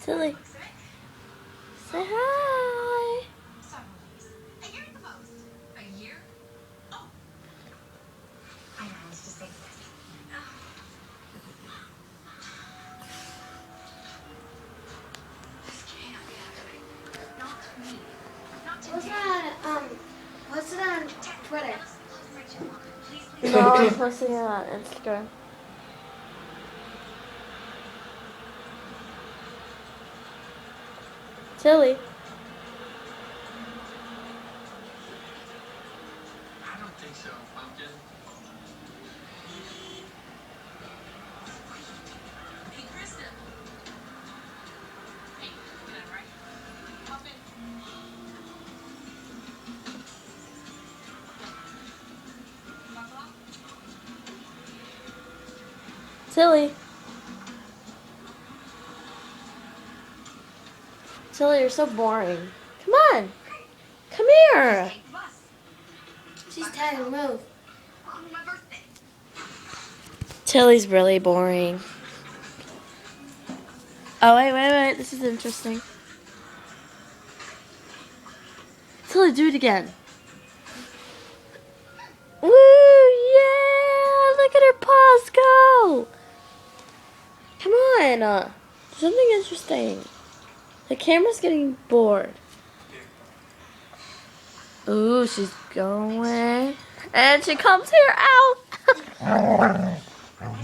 Tilly, say hi. What's it on Twitter? No, I'm posting it on Instagram. Tilly. I don't think so, Pumpkin. Hey, Kristen. Hey, get in, right? Pumpkin. Tilly. Tilly, you're so boring. Come on. Come here. She's tired of move. Tilly's really boring. Oh, wait. This is interesting. Tilly, do it again. Woo! Yeah! Look at her paws go! Come on! Do something interesting. The camera's getting bored. Ooh, she's going. And she comes here. Ow!